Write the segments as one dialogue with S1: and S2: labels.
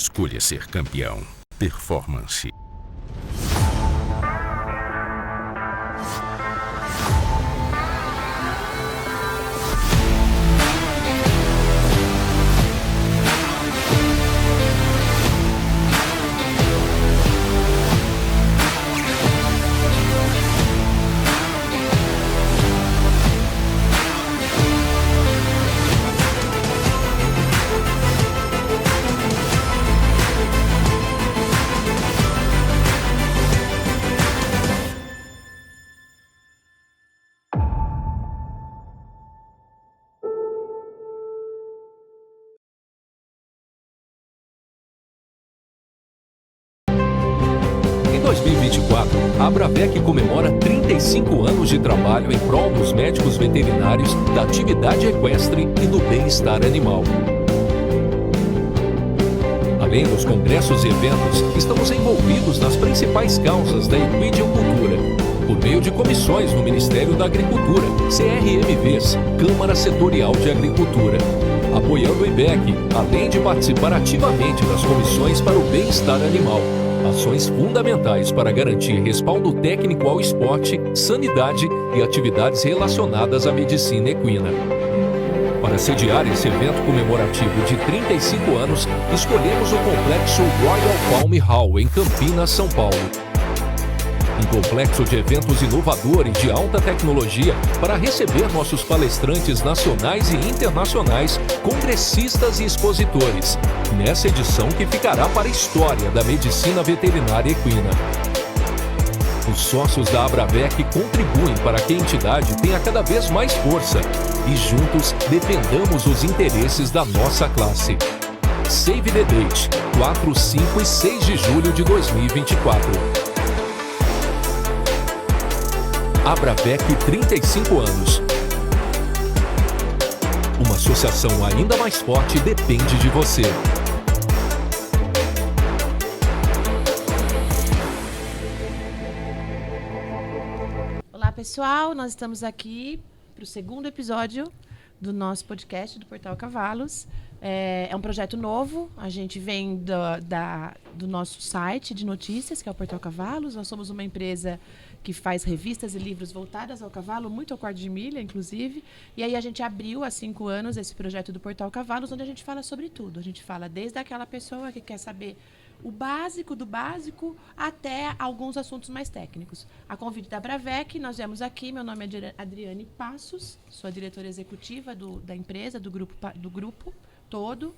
S1: Escolha ser campeão. Performance.
S2: Em 2024, a Abravec comemora 35 anos de trabalho em prol dos médicos veterinários, da atividade equestre e do bem-estar animal. Além dos congressos e eventos, estamos envolvidos nas principais causas da equidicultura, por meio de comissões no Ministério da Agricultura, CRMVs, Câmara Setorial de Agricultura, apoiando o IBEC, além de participar ativamente das comissões para o bem-estar animal. Ações fundamentais para garantir respaldo técnico ao esporte, sanidade e atividades relacionadas à medicina equina. Para sediar esse evento comemorativo de 35 anos, escolhemos o complexo Royal Palm Hall, em Campinas, São Paulo. Um complexo de eventos inovadores de alta tecnologia para receber nossos palestrantes nacionais e internacionais, congressistas e expositores, nessa edição que ficará para a história da medicina veterinária equina. Os sócios da Abravec contribuem para que a entidade tenha cada vez mais força e juntos defendamos os interesses da nossa classe. Save the date, 4, 5 e 6 de julho de 2024. Abravec 35 anos. Uma associação ainda mais forte depende de você.
S3: Olá, pessoal. Nós estamos aqui para o segundo episódio do nosso podcast do Portal Cavalos. É um projeto novo. A gente vem do nosso site de notícias, que é o Portal Cavalos. Nós somos uma empresa que faz revistas e livros voltadas ao cavalo, muito ao quarto de milha, inclusive. E aí a gente abriu há 5 anos esse projeto do Portal Cavalos, onde a gente fala sobre tudo. A gente fala desde aquela pessoa que quer saber o básico do básico até alguns assuntos mais técnicos. A convite da Abravec, nós viemos aqui. Meu nome é Adriane Passos, sou a diretora executiva da empresa, do grupo todo.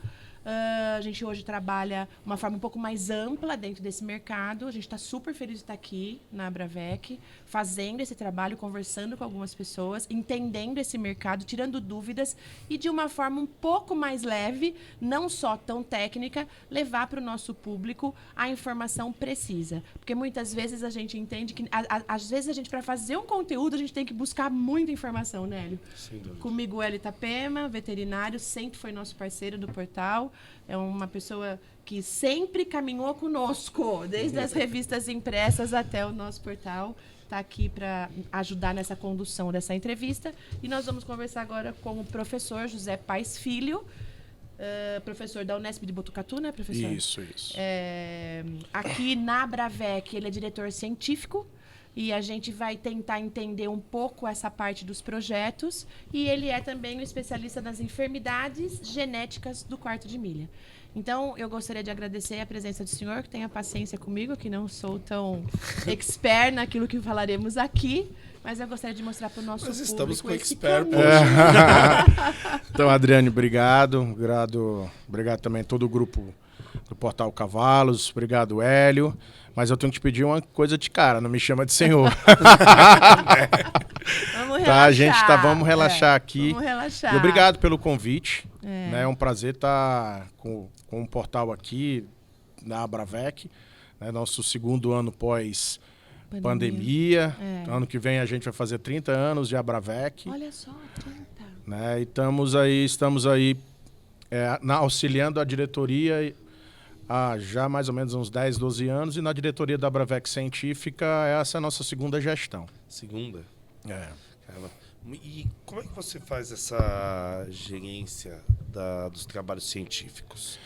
S3: A gente hoje trabalha uma forma um pouco mais ampla dentro desse mercado. A gente está super feliz de estar aqui na Abravec, fazendo esse trabalho, conversando com algumas pessoas, entendendo esse mercado, tirando dúvidas e de uma forma um pouco mais leve, não só tão técnica, levar para o nosso público a informação precisa. Porque muitas vezes a gente entende que, às vezes, a gente, para fazer um conteúdo, a gente tem que buscar muita informação, né, Hélio?
S4: Sem dúvida.
S3: Comigo, o Hélio Itapema, veterinário, sempre foi nosso parceiro do portal. É uma pessoa que sempre caminhou conosco, desde as revistas impressas até o nosso portal. Está aqui para ajudar nessa condução dessa entrevista. E nós vamos conversar agora com o professor José Paes Filho, professor da Unesp de Botucatu, né, professor?
S4: Isso.
S3: Aqui na Abravec, ele é diretor científico. E a gente vai tentar entender um pouco essa parte dos projetos. E ele é também um especialista nas enfermidades genéticas do quarto de milha. Então, eu gostaria de agradecer a presença do senhor, que tenha paciência comigo, que não sou tão expert naquilo que falaremos aqui. Mas eu gostaria de mostrar para o nosso público.
S4: Nós estamos com
S3: esse
S4: expert
S3: caminho.
S4: Então, Adriane, obrigado. Obrigado também a todo o grupo do Portal Cavalos. Obrigado, Hélio. Mas eu tenho que te pedir uma coisa de cara, não me chama de senhor.
S3: Vamos relaxar.
S4: Tá, gente, vamos relaxar aqui.
S3: Vamos relaxar.
S4: E obrigado pelo convite. É um prazer estar com o portal aqui na Abravec. Nosso segundo ano pós-pandemia. Ano que vem a gente vai fazer 30 anos de Abravec.
S3: Olha só, 30.
S4: E estamos aí auxiliando a diretoria há já mais ou menos uns 10, 12 anos, e na diretoria da Abravec Científica, essa é a nossa segunda gestão.
S5: Segunda?
S4: Caramba.
S5: E como é que você faz essa gerência dos trabalhos científicos?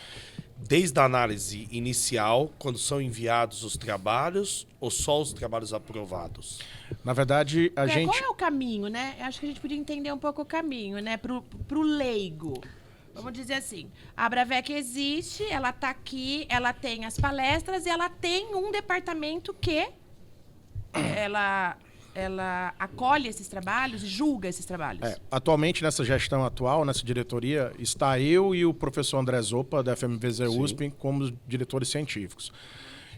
S5: desde a análise inicial, quando são enviados os trabalhos, ou só os trabalhos aprovados?
S4: Na verdade, a gente...
S3: Qual é o caminho, né? Eu acho que a gente podia entender um pouco o caminho, né? Pro leigo. Vamos dizer assim, a Abravec existe, ela está aqui, ela tem as palestras e ela tem um departamento que ela acolhe esses trabalhos e julga esses trabalhos.
S4: Atualmente, nessa gestão atual, nessa diretoria, está eu e o professor André Zopa, da FMVZ USP, como diretores científicos.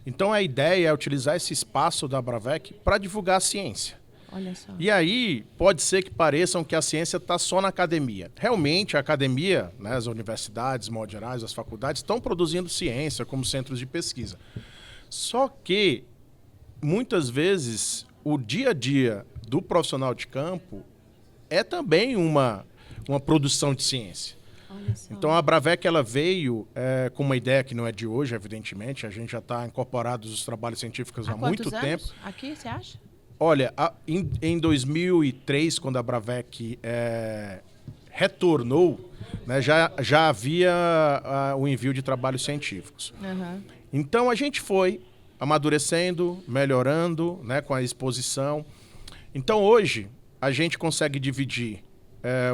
S4: Então, a ideia é utilizar esse espaço da Abravec para divulgar a ciência.
S3: Olha só.
S4: E aí, pode ser que pareçam que a ciência está só na academia. Realmente, a academia, né, as universidades, modo gerais, as faculdades, estão produzindo ciência como centros de pesquisa. Só que, muitas vezes, o dia a dia do profissional de campo é também uma produção de ciência.
S3: Olha só.
S4: Então, a Abravec ela veio com uma ideia que não é de hoje, evidentemente. A gente já está incorporado nos trabalhos científicos há muito
S3: quantos
S4: tempo.
S3: anos? Aqui, você acha?
S4: Olha, em 2003, quando a Abravec retornou, né, já havia o envio de trabalhos científicos.
S3: Uhum.
S4: Então, a gente foi amadurecendo, melhorando, né, com a exposição. Então, hoje, a gente consegue dividir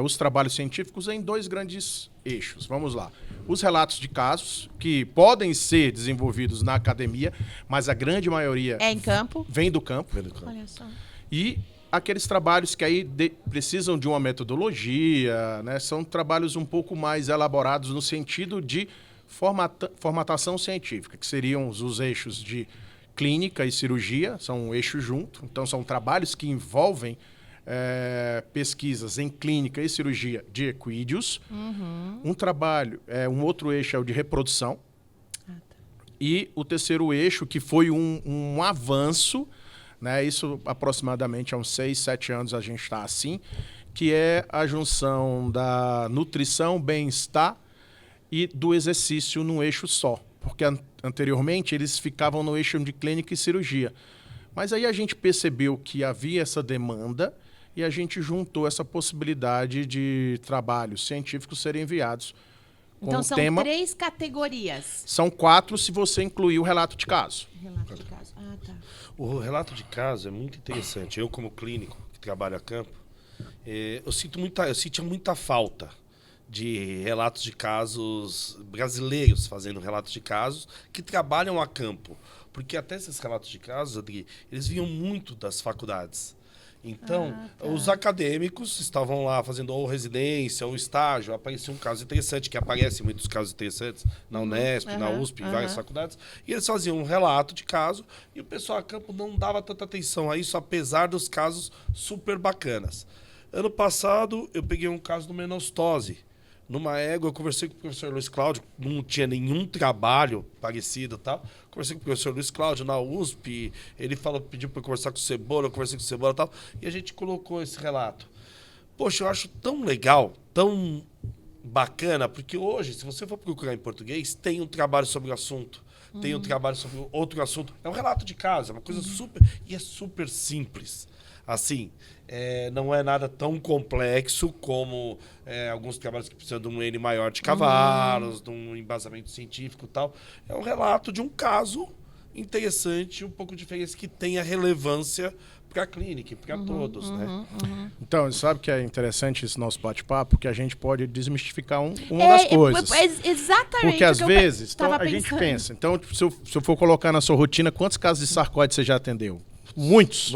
S4: os trabalhos científicos em 2 grandes eixos. Vamos lá. Os relatos de casos, que podem ser desenvolvidos na academia, mas a grande maioria
S3: É em campo?
S4: vem do campo.
S3: Olha só.
S4: E aqueles trabalhos que aí precisam de uma metodologia, né, são trabalhos um pouco mais elaborados no sentido de formatação científica, que seriam os eixos de clínica e cirurgia, são um eixo junto. Então, são trabalhos que envolvem pesquisas em clínica e cirurgia de equídeos.
S3: Uhum.
S4: Um outro eixo é o de reprodução.
S3: Ah, tá.
S4: E o terceiro eixo, que foi um avanço, né, isso aproximadamente há uns 6, 7 anos a gente está assim, que é a junção da nutrição, bem-estar e do exercício num eixo só. Porque anteriormente eles ficavam no eixo de clínica e cirurgia. Mas aí a gente percebeu que havia essa demanda e a gente juntou essa possibilidade de trabalhos científicos serem enviados com
S3: Então,
S4: o
S3: são
S4: tema.
S3: 3 categorias.
S4: São 4 se você incluir o relato de caso.
S3: Relato de caso. Ah, tá.
S5: O relato de caso é muito interessante. Eu, como clínico que trabalho a campo, eu sentia muita falta de relatos de casos brasileiros fazendo relatos de casos que trabalham a campo. Porque até esses relatos de casos, Adri, eles vinham muito das faculdades. Então, os acadêmicos estavam lá fazendo ou residência ou estágio, aparecia um caso interessante, que aparecem muitos casos interessantes na Unesp, na USP, em várias faculdades, e eles faziam um relato de caso e o pessoal a campo não dava tanta atenção a isso, apesar dos casos super bacanas. Ano passado, eu peguei um caso de menostose. Numa égua, eu conversei com o professor Luiz Cláudio, não tinha nenhum trabalho parecido e tal. Conversei com o professor Luiz Cláudio na USP, ele pediu para eu conversar com o Cebola, eu conversei com o Cebola e tal, e a gente colocou esse relato. Poxa, eu acho tão legal, tão bacana, porque hoje, se você for procurar em português, tem um trabalho sobre o assunto, tem um trabalho sobre outro assunto. É um relato de caso, é uma coisa super... E é super simples. Assim, não é nada tão complexo como alguns trabalhos que precisam de um N maior de cavalos, de um embasamento científico e tal. É um relato de um caso interessante, um pouco diferente, que tenha relevância para a clínica e para todos, né?
S4: Então, sabe que é interessante esse nosso bate-papo? Que a gente pode desmistificar uma das coisas.
S3: Exatamente.
S4: Porque às vezes
S3: tava
S4: a gente
S3: pensando.
S4: pensa. Então, se eu for colocar na sua rotina, quantos casos de sarcóide você já atendeu? Muitos.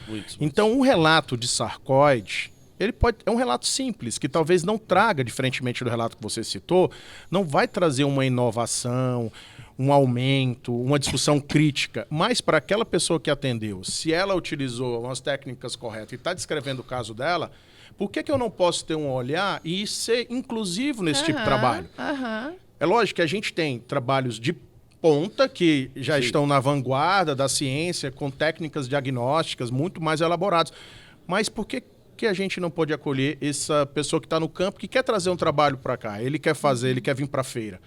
S5: Muitos.
S4: Então, um relato de sarcóide, é um relato simples, que talvez não traga, diferentemente do relato que você citou, não vai trazer uma inovação, um aumento, uma discussão crítica, mas para aquela pessoa que atendeu, se ela utilizou as técnicas corretas e está descrevendo o caso dela, por que eu não posso ter um olhar e ser inclusivo nesse tipo de trabalho? É lógico que a gente tem trabalhos de ponta que já estão na vanguarda da ciência, com técnicas diagnósticas muito mais elaboradas. Mas por que a gente não pode acolher essa pessoa que está no campo, que quer trazer um trabalho para cá? Ele quer fazer, ele quer vir para a feira,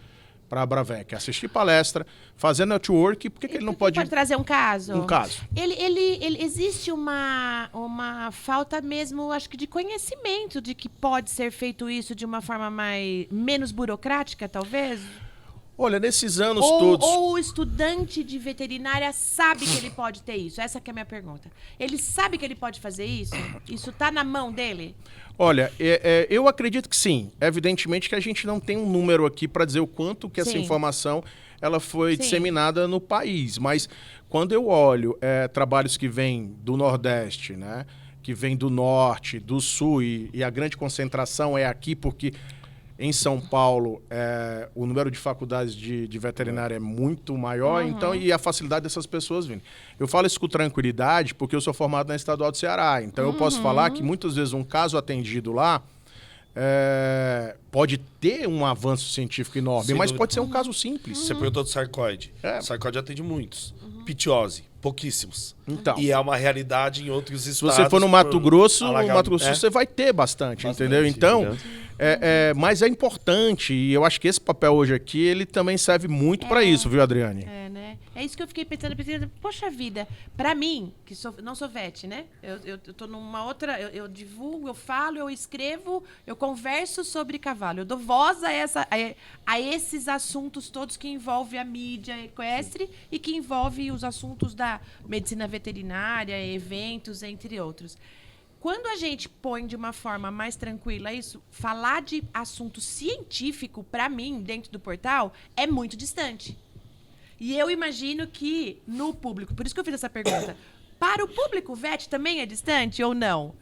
S4: para a Abravec, assistir palestra, fazer network, por que ele não pode...
S3: Pode trazer um caso?
S4: Um caso.
S3: Ele existe uma falta mesmo, acho que de conhecimento de que pode ser feito isso de uma forma menos burocrática, talvez?
S4: Olha, nesses anos
S3: Ou,
S4: todos...
S3: ou o estudante de veterinária sabe que ele pode ter isso? Essa que é a minha pergunta. Ele sabe que ele pode fazer isso? Isso tá na mão dele?
S4: Olha, eu acredito que sim. Evidentemente que a gente não tem um número aqui para dizer o quanto que essa
S3: Sim.
S4: informação ela foi
S3: Sim.
S4: disseminada no país. Mas quando eu olho trabalhos que vêm do Nordeste, né, que vêm do Norte, do Sul, e a grande concentração é aqui porque em São Paulo o número de faculdades de veterinária é muito maior, então, e a facilidade dessas pessoas virem. Eu falo isso com tranquilidade porque eu sou formado na Estadual do Ceará, então eu posso falar que muitas vezes um caso atendido lá pode ter um avanço científico enorme,
S5: Sem
S4: mas
S5: dúvida.
S4: pode ser um caso simples.
S5: Você perguntou do sarcoide. Sarcoide atende muitos. Pitiose, pouquíssimos.
S4: Então,
S5: E é uma realidade em outros
S4: se
S5: estados.
S4: você for no Mato
S5: por
S4: Grosso,
S5: alagamento.
S4: você vai ter bastante, entendeu? Então, mas é importante, e eu acho que esse papel hoje aqui, ele também serve muito para isso, viu, Adriane?
S3: É, né? É isso que eu fiquei pensando, poxa vida, pra mim, que não sou vet, né? Eu tô numa outra, eu divulgo, eu falo, eu escrevo, eu converso sobre cavalo, eu dou voz a esses assuntos todos que envolvem a mídia equestre e que envolvem os assuntos da medicina veterinária, eventos, entre outros. Quando a gente põe de uma forma mais tranquila isso, falar de assunto científico, para mim, dentro do portal, é muito distante. E eu imagino que no público, por isso que eu fiz essa pergunta, para o público, VET também é distante ou não?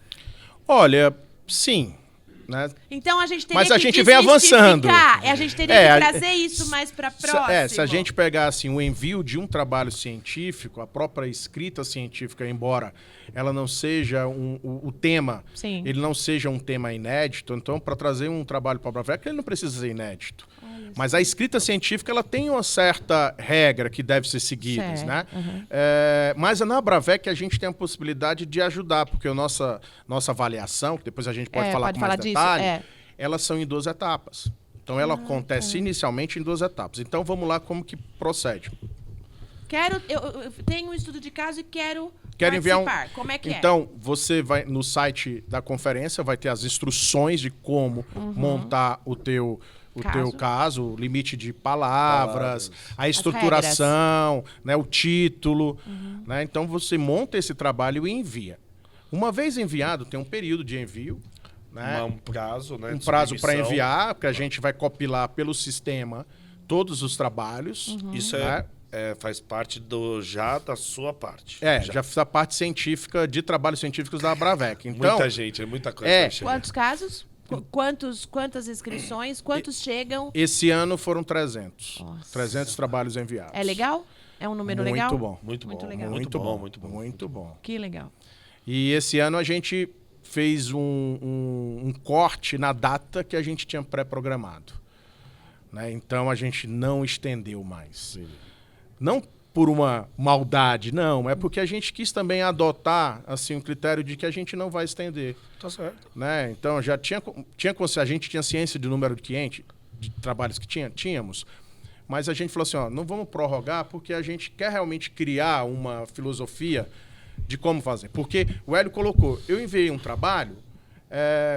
S4: Olha, sim. Né?
S3: Então a gente teria
S4: Mas a
S3: que
S4: gente vem avançando.
S3: a gente teria que trazer isso mais para próximo.
S4: Se a gente pegar assim, o envio de um trabalho científico, a própria escrita científica, embora ela não seja o tema,
S3: Sim.
S4: ele não seja um tema inédito, então para trazer um trabalho para a Bravec, ele não precisa ser inédito. Mas a escrita científica ela tem uma certa regra que deve ser seguida, né? Mas na Bravec a gente tem a possibilidade de ajudar, porque a nossa avaliação, que depois a gente pode falar com mais detalhe, elas são em 2 etapas. Então ela acontece inicialmente em 2 etapas. Então vamos lá como que procede.
S3: Eu tenho um estudo de caso e quero
S4: enviar
S3: participar. Como é que
S4: Então, você vai no site da conferência, vai ter as instruções de como montar o teu caso, o limite de palavras, a estruturação, né, o título. Né? Então, você monta esse trabalho e envia. Uma vez enviado, tem um período de envio. Né?
S5: Um prazo, né?
S4: Um prazo para enviar, porque a gente vai compilar pelo sistema todos os trabalhos.
S5: Isso
S4: né?
S5: Faz parte da sua parte.
S4: Já fiz a parte científica de trabalhos científicos da Bravec. Então,
S5: muita gente, muita coisa.
S3: Quantos casos? Quantas inscrições? Quantos chegam?
S4: Esse ano foram 300.
S3: Nossa.
S4: 300 trabalhos enviados.
S3: É legal? É um número legal?
S4: Muito bom.
S5: Muito bom.
S3: legal.
S4: Muito bom.
S3: Que legal.
S4: E esse ano a gente fez um corte na data que a gente tinha pré-programado. Né? Então a gente não estendeu mais.
S5: Sim.
S4: Não por uma maldade, não. É porque a gente quis também adotar assim, um critério de que a gente não vai estender.
S5: Tá certo.
S4: Né? Então já a gente tinha ciência do número de clientes, de trabalhos que tínhamos, mas a gente falou assim, não vamos prorrogar porque a gente quer realmente criar uma filosofia de como fazer. Porque o Hélio colocou, eu enviei um trabalho,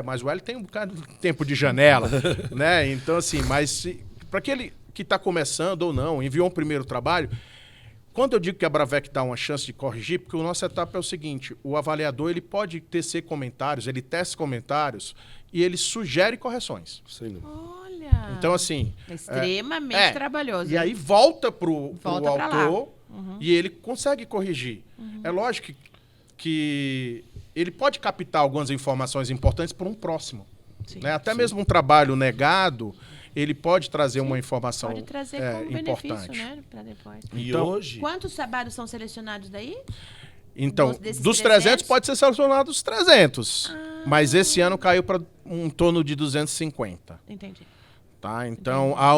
S4: mas o Hélio tem um bocado de tempo de janela, né? Então assim, mas para aquele que está começando ou não, enviou um primeiro trabalho, quando eu digo que a Bravec dá uma chance de corrigir, porque a nossa etapa é o seguinte, o avaliador ele pode tecer comentários, ele testa comentários e ele sugere correções.
S5: Sim.
S3: Olha.
S4: Então, assim...
S3: É extremamente trabalhoso.
S4: E aí volta pro
S3: Volta pra
S4: autor e ele consegue corrigir. É lógico que ele pode captar algumas informações importantes para um próximo.
S3: Sim.
S4: Né? Até mesmo um trabalho negado, ele pode trazer uma informação
S3: Pode trazer como
S4: importante.
S3: benefício, né? Para depois.
S5: E
S4: Então,
S5: hoje...
S3: Quantos trabalhos são selecionados daí?
S4: Então,
S3: Desses
S4: dos 300 pode ser selecionado os 300. Mas esse ano caiu para um torno de 250.
S3: Entendi.
S4: Tá? Então, há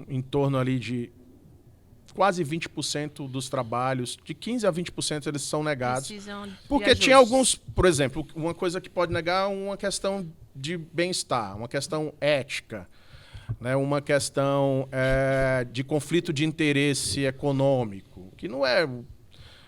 S4: em torno ali de quase 20% dos trabalhos, de 15% a 20% eles são negados.
S3: Precisam de
S4: Porque
S3: ajustes.
S4: tinha alguns, por exemplo, uma coisa que pode negar uma questão de bem-estar, uma questão ética, né? Uma questão de conflito de interesse econômico, que não é...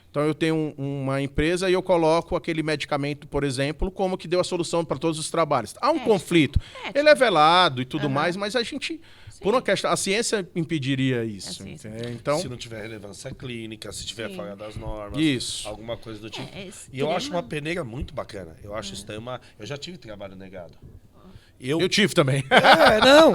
S4: Então, eu tenho uma empresa e eu coloco aquele medicamento, por exemplo, como que deu a solução para todos os trabalhos. Há um conflito. Ele é velado e tudo mais, mas a gente Por uma questão, a ciência impediria isso.
S3: ciência.
S4: Entendeu? Então,
S5: Se não tiver relevância clínica, se tiver
S3: Sim.
S5: fora das normas,
S4: Isso.
S5: alguma coisa do tipo.
S3: Extrema.
S5: E eu acho uma peneira muito bacana. Eu acho isso daí eu já tive trabalho negado. Eu
S4: tive também.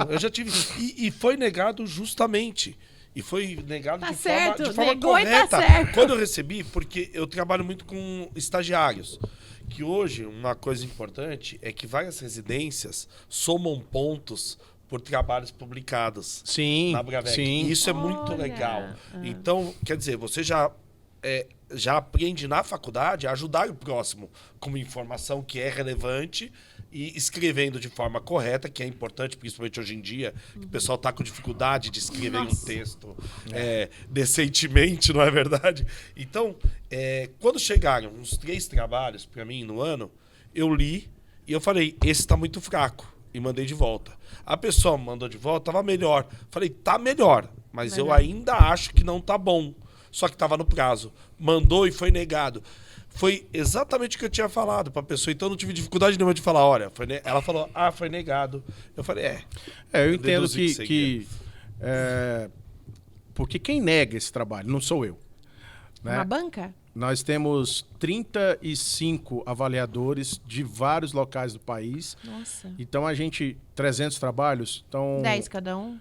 S5: eu já tive. E foi negado justamente. E foi negado
S3: Tá
S5: de
S3: certo,
S5: forma
S3: negou e tá
S5: correta.
S3: certo.
S5: Quando eu recebi, porque eu trabalho muito com estagiários. Que hoje, uma coisa importante é que várias residências somam pontos por trabalhos publicados
S4: Sim,
S5: na Bravec.
S4: sim.
S5: E isso é muito
S3: Olha.
S5: legal. Então, quer dizer, você já aprende na faculdade a ajudar o próximo com uma informação que é relevante e escrevendo de forma correta, que é importante, principalmente hoje em dia, que o pessoal está com dificuldade de escrever um texto decentemente, não é verdade? Então, quando chegaram uns 3 trabalhos para mim no ano, eu li e eu falei, esse está muito fraco, e mandei de volta. A pessoa mandou de volta, estava melhor. Falei, tá melhor, mas eu ainda acho que não tá bom. Só que estava no prazo. Mandou e foi negado. Foi exatamente o que eu tinha falado para a pessoa. Então eu não tive dificuldade nenhuma de falar, olha, ela falou, foi negado. Eu falei,
S4: eu entendo
S5: deduzi
S4: que porque quem nega esse trabalho não sou eu. Né?
S3: Uma banca?
S4: Nós temos 35 avaliadores de vários locais do país.
S3: Nossa.
S4: Então a gente, 300 trabalhos, então
S3: 10 cada um?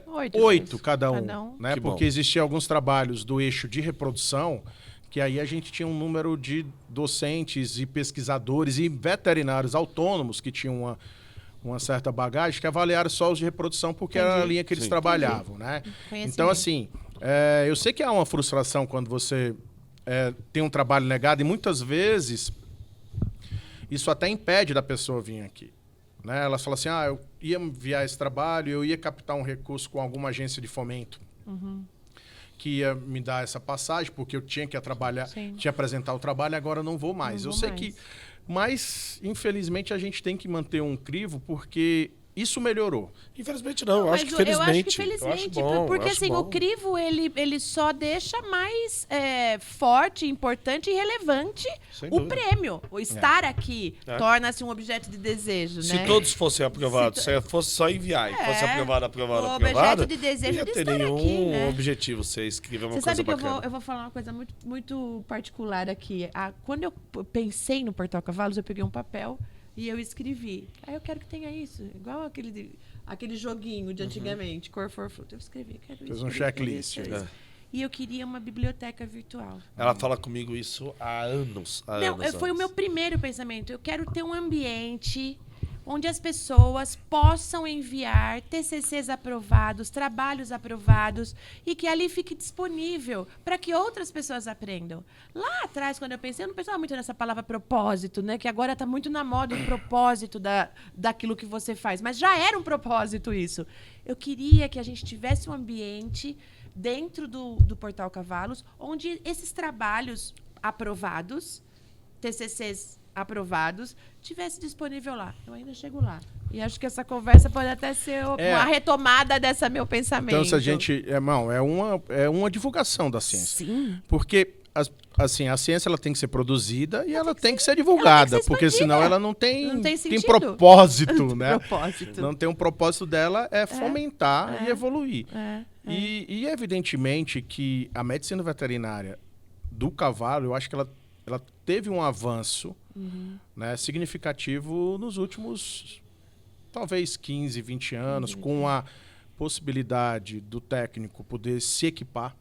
S4: 8
S3: 10.
S4: cada um,
S3: Cada um.
S4: né?
S5: Que bom.
S4: Porque existiam alguns trabalhos do eixo de reprodução que aí a gente tinha um número de docentes e pesquisadores e veterinários autônomos que tinham uma certa bagagem que avaliaram só os de reprodução porque era a linha que eles trabalhavam, né? Então, assim, eu sei que há uma frustração quando você tem um trabalho negado e muitas vezes isso até impede da pessoa vir aqui. Né? Ela fala assim, eu ia enviar esse trabalho, eu ia captar um recurso com alguma agência de fomento que ia me dar essa passagem, porque eu tinha que trabalhar, tinha que apresentar o trabalho, agora eu não vou mais.
S3: Não
S4: eu
S3: vou
S4: sei
S3: mais.
S4: que... Mas, infelizmente, a gente tem que manter um crivo, porque isso melhorou.
S5: Infelizmente não, eu acho que
S3: Mas
S5: felizmente.
S3: eu acho que felizmente, porque assim, o crivo ele só deixa mais forte, importante e relevante
S5: Sem
S3: o
S5: dúvida.
S3: prêmio. O estar aqui torna-se um objeto de desejo,
S5: Se
S3: né?
S5: todos fossem aprovados, se fosse só enviar e fosse aprovado,
S3: o objeto de desejo
S5: não ia
S3: de
S5: ter
S3: estar
S5: nenhum
S3: aqui, né?
S5: objetivo você escrever uma
S3: Você
S5: coisa
S3: sabe que
S5: bacana.
S3: eu vou falar uma coisa muito, muito particular aqui. Quando eu pensei no Portal Cavalos, eu peguei um papel e eu escrevi. Eu quero que tenha isso. Igual aquele joguinho de antigamente, Cor for Fruto. Eu escrevi, quero isso.
S4: Fez um
S3: quero
S4: checklist.
S3: isso, quero isso. E eu queria uma biblioteca virtual.
S5: Ela fala comigo isso há anos.
S3: Foi o meu primeiro pensamento. Eu quero ter um ambiente onde as pessoas possam enviar TCCs aprovados, trabalhos aprovados e que ali fique disponível para que outras pessoas aprendam. Lá atrás, quando eu pensei, eu não pensava muito nessa palavra propósito, né? Que agora está muito na moda o propósito daquilo que você faz. Mas já era um propósito isso. Eu queria que a gente tivesse um ambiente dentro do Portal Cavalos onde esses trabalhos aprovados, TCCs aprovados, tivesse disponível lá. Eu ainda chego lá. E acho que essa conversa pode até ser uma retomada dessa meu pensamento.
S4: Então, se a gente... é uma divulgação da ciência.
S3: Sim.
S4: Porque, assim, a ciência ela tem que ser produzida e ela tem que ser divulgada. Porque senão ela não tem
S3: sentido.
S4: propósito, né?
S3: Propósito.
S4: Não tem um propósito dela fomentar e evoluir. E evidentemente que a medicina veterinária do cavalo, eu acho que ela teve um avanço né, significativo nos últimos, talvez, 15, 20 anos, com a possibilidade do técnico poder se equipar,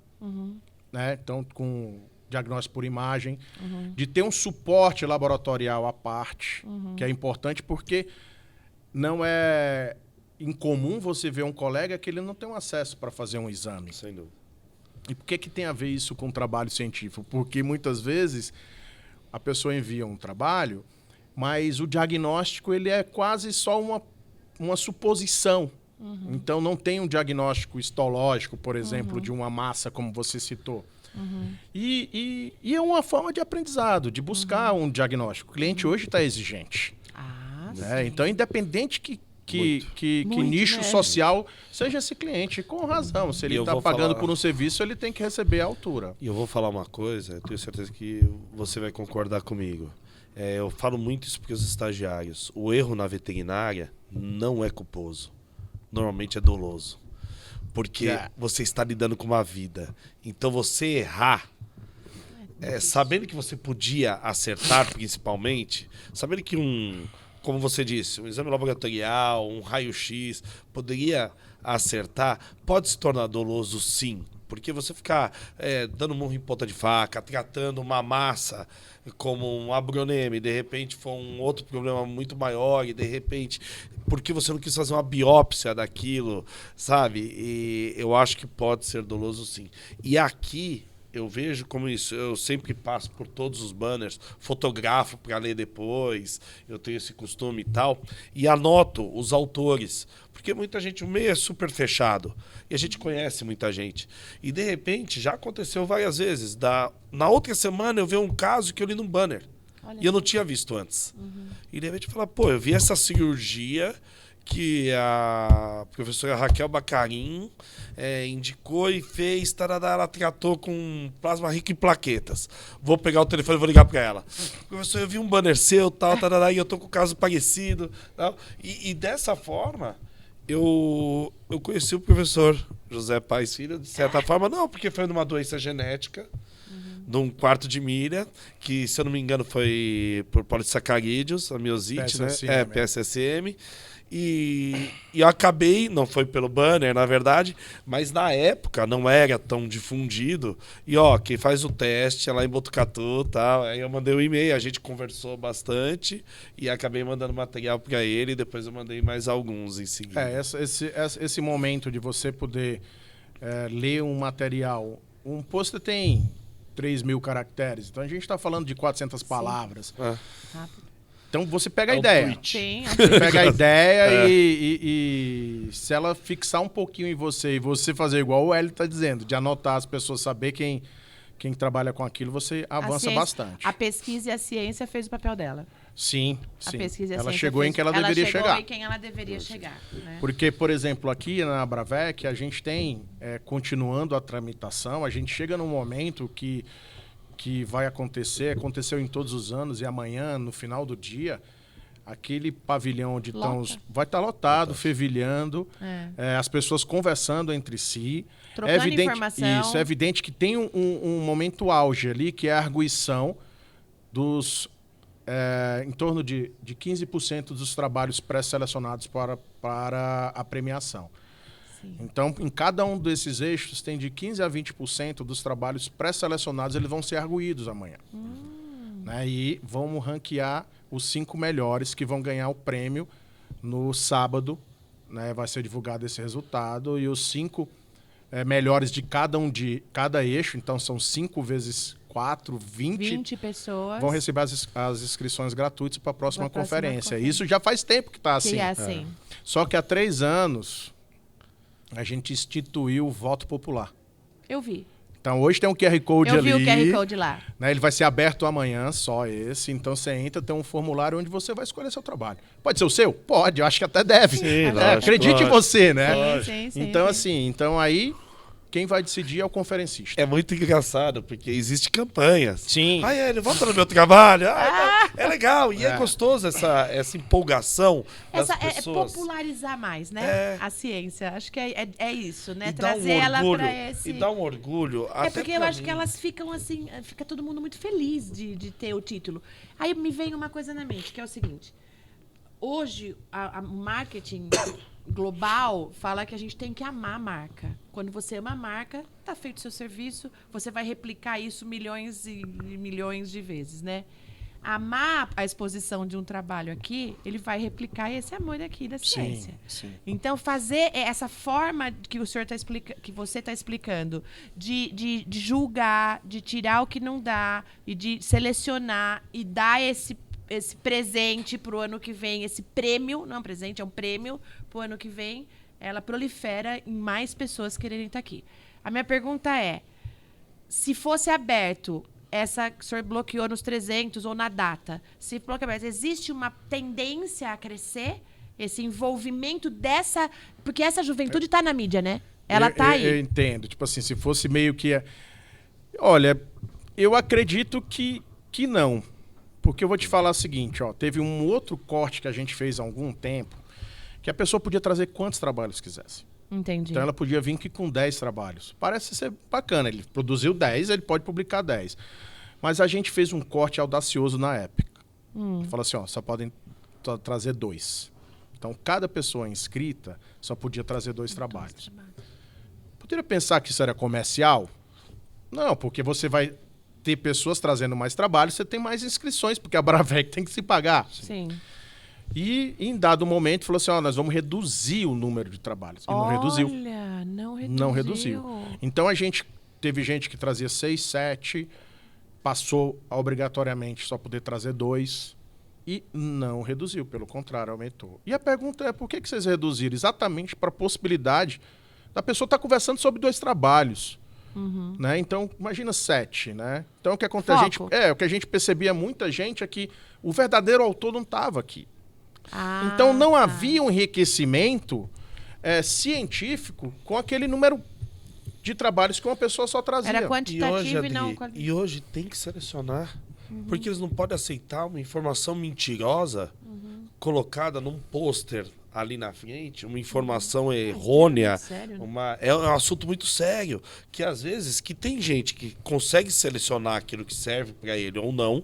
S4: né, então, com diagnóstico por imagem, de ter um suporte laboratorial à parte, que é importante porque não é incomum você ver um colega que ele não tem um acesso para fazer um exame.
S5: Sem dúvida.
S4: E por que tem a ver isso com o trabalho científico? Porque muitas vezes a pessoa envia um trabalho, mas o diagnóstico ele é quase só uma suposição. Então não tem um diagnóstico histológico, por exemplo, de uma massa, como você citou. E é uma forma de aprendizado, de buscar um diagnóstico. O cliente hoje está exigente. Né? Então, independente que nicho
S3: mesmo.
S4: social seja esse cliente, com razão. Se ele está pagando por um serviço, ele tem que receber a altura.
S5: E eu vou falar uma coisa, eu tenho certeza que você vai concordar comigo. Eu falo muito isso para os estagiários. O erro na veterinária não é culposo. Normalmente é doloso. Porque você está lidando com uma vida. Então você errar, sabendo que você podia acertar principalmente, sabendo que como você disse, um exame laboratorial, um raio-x, poderia acertar, pode se tornar doloso sim. Porque você ficar dando murro em ponta de faca, tratando uma massa como um abroneme, de repente for um outro problema muito maior, e de repente, porque você não quis fazer uma biópsia daquilo, sabe? E eu acho que pode ser doloso sim. E aqui eu vejo como isso, eu sempre passo por todos os banners, fotografo para ler depois, eu tenho esse costume e tal, e anoto os autores, porque muita gente, o meio é super fechado, e a gente conhece muita gente. E de repente, já aconteceu várias vezes, na outra semana eu vi um caso que eu li num banner, e eu não tinha visto antes. E de repente eu falo, pô, eu vi essa cirurgia que a professora Raquel Bacarin indicou e fez, tarará, ela tratou com plasma rico em plaquetas. Vou pegar o telefone e vou ligar para ela. Professor, eu vi um banner seu, tal, tarará, e eu tô com um caso parecido. Tal. E dessa forma, eu conheci o professor José Paes Filho, de certa forma, não, porque foi numa doença genética, de um quarto de milha, que, se eu não me engano, foi por polissacarídeos, a miosite,
S4: PSSM,
S5: né? PSSM. E eu acabei, não foi pelo banner, na verdade, mas na época não era tão difundido. E quem faz o teste é lá em Botucatu, tal. Aí eu mandei um e-mail, a gente conversou bastante e acabei mandando material para ele, e depois eu mandei mais alguns em seguida.
S4: Esse momento de você poder ler um material, um pôster tem 3.000 caracteres, então a gente está falando de 400 palavras.
S3: Rápido.
S4: Então você pega a ideia.
S3: Sim,
S4: Você pega a ideia e se ela fixar um pouquinho em você e você fazer igual o Hélio está dizendo, de anotar as pessoas, saber quem trabalha com aquilo, você avança bastante.
S3: A pesquisa e a ciência fez o papel dela.
S4: Sim.
S3: A pesquisa e a
S4: ela
S3: ciência
S4: chegou em que ela deveria chegar.
S3: Ela chegou em quem ela deveria chegar. Né?
S4: Porque, por exemplo, aqui na Abravec, a gente tem, continuando a tramitação, a gente chega num momento que vai acontecer, aconteceu em todos os anos, e amanhã, no final do dia, aquele pavilhão de tons vai estar lotado, fervilhando, as pessoas conversando entre si.
S3: Trocando informação.
S4: Isso, é evidente que tem um momento auge ali, que é a arguição dos em torno de 15% dos trabalhos pré-selecionados para a premiação. Então, em cada um desses eixos, tem de 15% a 20% dos trabalhos pré-selecionados, eles vão ser arguídos amanhã. Né? E vamos ranquear os 5 melhores que vão ganhar o prêmio no sábado. Né? Vai ser divulgado esse resultado. E os 5 melhores de cada eixo, então são 5 vezes 4, 20
S3: pessoas
S4: vão receber as inscrições gratuitas para a próxima conferência. Isso já faz tempo que está assim.
S3: assim.
S4: Só que há 3 anos... a gente instituiu o voto popular.
S3: Eu vi.
S4: Então, hoje tem um QR Code ali.
S3: Eu vi o QR Code lá.
S4: Né, ele vai ser aberto amanhã, só esse. Então, você entra, tem um formulário onde você vai escolher seu trabalho. Pode ser o seu? Pode, eu acho que até deve.
S5: Sim,
S4: acredite em você, né?
S3: Sim,
S4: então, assim, aí... quem vai decidir é o conferencista.
S5: É muito engraçado, porque existe campanhas.
S4: Sim.
S5: Ele volta no meu trabalho. É legal. E é gostoso essa empolgação das pessoas.
S3: Popularizar mais, né? A ciência. Acho que é isso, né?
S5: E
S3: trazer ela para esse...
S5: E dá um orgulho.
S3: Porque eu acho que elas ficam assim... Fica todo mundo muito feliz de ter o título. Aí me vem uma coisa na mente, que é o seguinte. Hoje, o marketing... global fala que a gente tem que amar a marca. Quando você ama a marca, tá feito o seu serviço, você vai replicar isso milhões e milhões de vezes, né? Amar a exposição de um trabalho aqui, ele vai replicar esse amor aqui da ciência.
S4: Sim.
S3: Então, fazer essa forma que o senhor que você está explicando, de julgar, de tirar o que não dá, e de selecionar e dar esse presente para o ano que vem, esse prêmio, não é um presente, é um prêmio para o ano que vem, ela prolifera em mais pessoas quererem estar aqui. A minha pergunta é, se fosse aberto, essa que o senhor bloqueou nos 300 ou na data, se fosse aberto, existe uma tendência a crescer esse envolvimento dessa... Porque essa juventude está na mídia, né? Ela está aí.
S4: Eu entendo. Tipo assim, se fosse meio que... Olha, eu acredito que não. Porque eu vou te falar o seguinte, teve um outro corte que a gente fez há algum tempo, que a pessoa podia trazer quantos trabalhos quisesse.
S3: Entendi.
S4: Então ela podia vir aqui com 10 trabalhos. Parece ser bacana. Ele produziu 10, ele pode publicar 10. Mas a gente fez um corte audacioso na época. Falou assim, ó, só podem trazer 2. Então cada pessoa inscrita só podia trazer 2 trabalhos. Poderia pensar que isso era comercial? Não, porque você vai ter pessoas trazendo mais trabalho, você tem mais inscrições, porque a Bravec tem que se pagar.
S3: Sim.
S4: E em dado momento falou assim, ó, nós vamos reduzir o número de trabalhos. E não reduziu.
S3: Olha,
S4: Não reduziu. Então a gente teve gente que trazia 6, 7, passou a obrigatoriamente só poder trazer 2 e não reduziu, pelo contrário, aumentou. E a pergunta é, por que vocês reduziram? Exatamente para a possibilidade da pessoa estar conversando sobre 2 trabalhos. Né? Então, imagina 7, né? Então, o que acontece? O que a gente percebia muita gente é que o verdadeiro autor não estava aqui. Então, não havia um enriquecimento científico com aquele número de trabalhos que uma pessoa só trazia.
S3: Era quantitativo e não
S5: E hoje tem que selecionar, porque eles não podem aceitar uma informação mentirosa colocada num pôster ali na frente, uma informação errônea.
S3: Sério?
S5: É um assunto muito sério, que às vezes que tem gente que consegue selecionar aquilo que serve para ele ou não,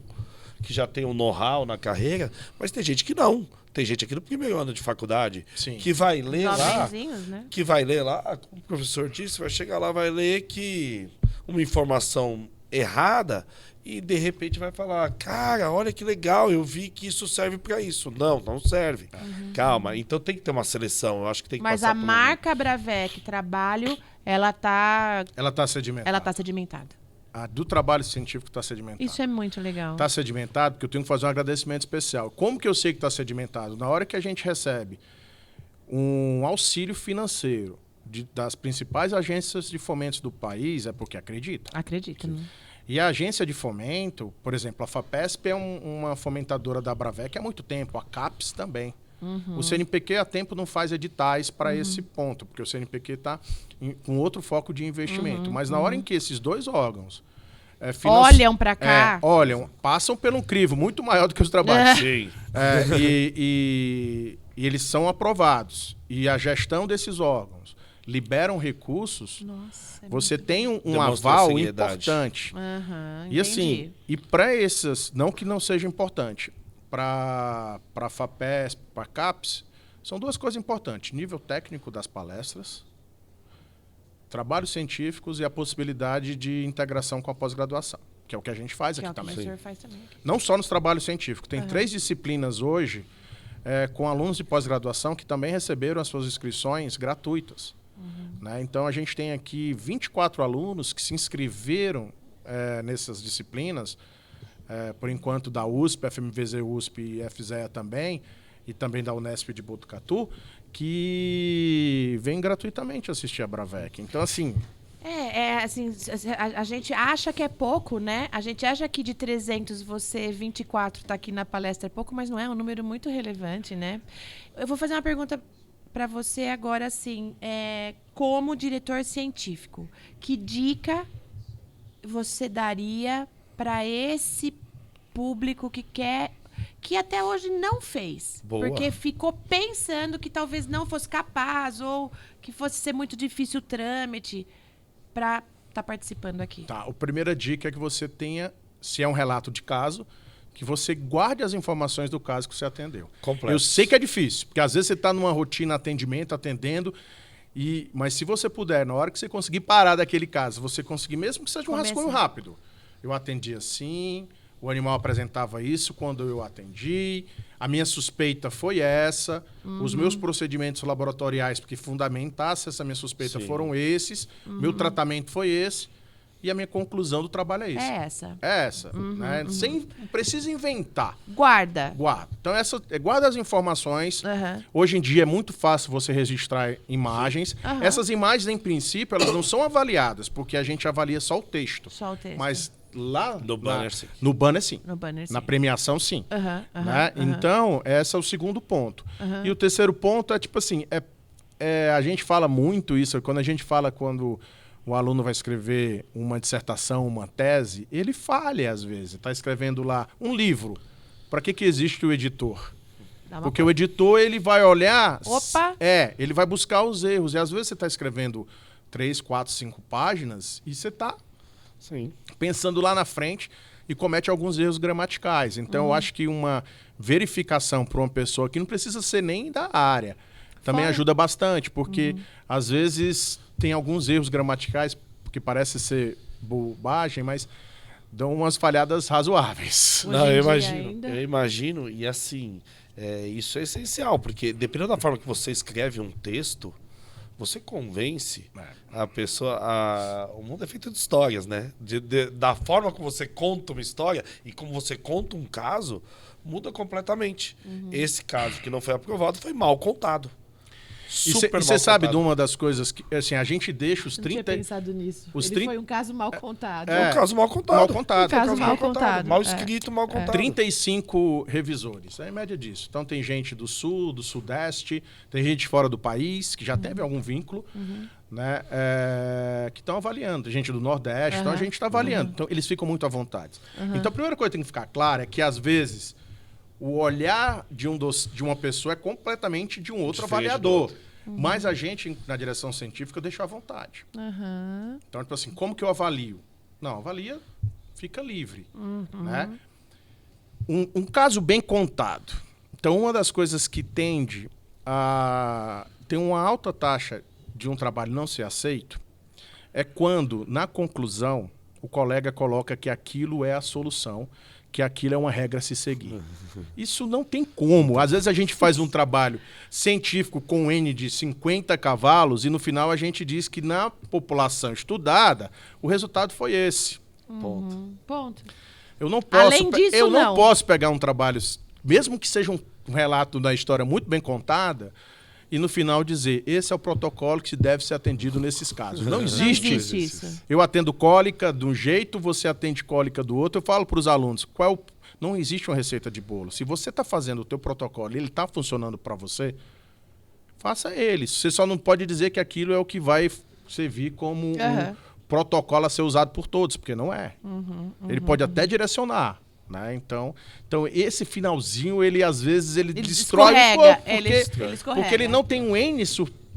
S5: que já tem um know-how na carreira, mas tem gente que não. Tem gente aqui no primeiro ano de faculdade que vai ler lá,
S3: né?
S5: que vai ler lá, como o professor disse, vai chegar lá, vai ler que uma informação errada e de repente vai falar, cara, olha que legal, eu vi que isso serve para isso. Não serve. Calma, então tem que ter uma seleção, eu acho que tem que
S3: Mas
S5: passar
S3: a marca Bravec Trabalho, ela tá sedimentada.
S4: A do trabalho científico está sedimentada.
S3: Isso é muito legal.
S4: Está sedimentado, porque eu tenho que fazer um agradecimento especial. Como que eu sei que está sedimentado? Na hora que a gente recebe um auxílio financeiro das principais agências de fomento do país, é porque acredita.
S3: Acredito, né?
S4: E a agência de fomento, por exemplo, a FAPESP é uma fomentadora da Bravec há muito tempo, a CAPES também. O CNPq há tempo não faz editais para esse ponto, porque o CNPq está com outro foco de investimento. Mas na hora em que esses 2 órgãos
S3: olham para cá,
S4: passam por um crivo muito maior do que os trabalhos.
S5: Sim.
S4: E eles são aprovados. E a gestão desses órgãos liberam recursos, você tem um aval importante. E assim, e para essas, não que não seja importante, para a FAPESP, para a CAPES, são 2 coisas importantes. Nível técnico das palestras, trabalhos científicos e a possibilidade de integração com a pós-graduação, que é o que a gente faz aqui também.
S3: Que o senhor faz também.
S4: Não só nos trabalhos científicos. Tem 3 disciplinas hoje com alunos de pós-graduação que também receberam as suas inscrições gratuitas. Né? Então, a gente tem aqui 24 alunos que se inscreveram nessas disciplinas, por enquanto da USP, FMVZ USP e FZEA também, e também da Unesp de Botucatu, que vem gratuitamente assistir a Bravec. Então, assim...
S3: assim, a gente acha que é pouco, né? A gente acha que de 300 você 24 está aqui na palestra é pouco, mas não é um número muito relevante, né? Eu vou fazer uma pergunta para você agora, assim, como diretor científico, que dica você daria para esse público que até hoje não fez?
S5: Boa.
S3: Porque ficou pensando que talvez não fosse capaz ou que fosse ser muito difícil o trâmite para estar participando aqui.
S4: Tá, a primeira dica é que você tenha, se é um relato de caso, que você guarde as informações do caso que você atendeu.
S5: Complexo.
S4: Eu sei que é difícil, porque às vezes você está numa rotina atendimento, atendendo, mas se você puder, na hora que você conseguir parar daquele caso, você conseguir, mesmo que seja um rascunho rápido. Eu atendi assim, o animal apresentava isso quando eu atendi, a minha suspeita foi essa, os meus procedimentos laboratoriais, porque fundamentasse essa minha suspeita foram esses, meu tratamento foi esse, e a minha conclusão do trabalho é isso. É essa. Né? Sem precisa inventar.
S3: Guarda.
S4: Então, guarda as informações. Hoje em dia é muito fácil você registrar imagens. Essas imagens, em princípio, elas não são avaliadas, porque a gente avalia só o texto. Mas lá
S5: no banner, sim.
S4: No banner, sim. Na premiação, sim. Né? Então, esse é o segundo ponto. E o terceiro ponto é, tipo assim, a gente fala muito isso, quando o aluno vai escrever uma dissertação, uma tese, ele falha às vezes. Está escrevendo lá um livro. Para que existe o editor? Porque o editor, ele vai olhar...
S3: Opa!
S4: Ele vai buscar os erros. E às vezes você está escrevendo 3, 4, 5 páginas e você está pensando lá na frente e comete alguns erros gramaticais. Então, eu acho que uma verificação para uma pessoa que não precisa ser nem da área também ajuda bastante, porque às vezes tem alguns erros gramaticais que parece ser bobagem, mas dão umas falhadas razoáveis.
S5: Não, eu imagino, e assim, isso é essencial, porque dependendo da forma que você escreve um texto, você convence a pessoa. O mundo é feito de histórias, né? Da forma como você conta uma história e como você conta um caso, muda completamente. Esse caso que não foi aprovado foi mal contado.
S4: E você sabe de uma das coisas que, assim, a gente deixa os 30...
S3: Eu não tinha pensado nisso.
S4: Foi
S3: um caso mal contado.
S5: Um caso mal contado.
S4: Mal contado.
S3: Um caso mal contado.
S5: Mal escrito, mal contado.
S4: 35 revisores, é a média disso. Então tem gente do sul, do sudeste, tem gente fora do país, que já teve algum vínculo, né, que estão avaliando. Tem gente do nordeste, então a gente está avaliando. Então eles ficam muito à vontade. Então a primeira coisa que tem que ficar clara é que, às vezes, o olhar de uma pessoa é completamente de um outro avaliador. Mas a gente, na direção científica, deixa à vontade. Então, tipo assim, como que eu avalio? Não, avalia, fica livre. Né? Um caso bem contado. Então, uma das coisas que tende a ter uma alta taxa de um trabalho não ser aceito é quando, na conclusão, o colega coloca que aquilo é a solução, que aquilo é uma regra a se seguir. Isso não tem como. Às vezes a gente faz um trabalho científico com um N de 50 cavalos e no final a gente diz que na população estudada o resultado foi esse.
S3: Ponto.
S4: Eu não posso,
S3: Além disso,
S4: não posso pegar um trabalho, mesmo que seja um relato da história muito bem contada, e no final dizer, esse é o protocolo que deve ser atendido nesses casos. Não existe
S3: isso.
S4: Eu atendo cólica de um jeito, você atende cólica do outro. Eu falo para os alunos, não existe uma receita de bolo. Se você está fazendo o teu protocolo e ele está funcionando para você, faça ele. Você só não pode dizer que aquilo é o que vai servir como um protocolo a ser usado por todos, porque não é. Ele pode até direcionar. Né? Então, esse finalzinho, ele às vezes ele destrói um pouco, porque ele não tem um N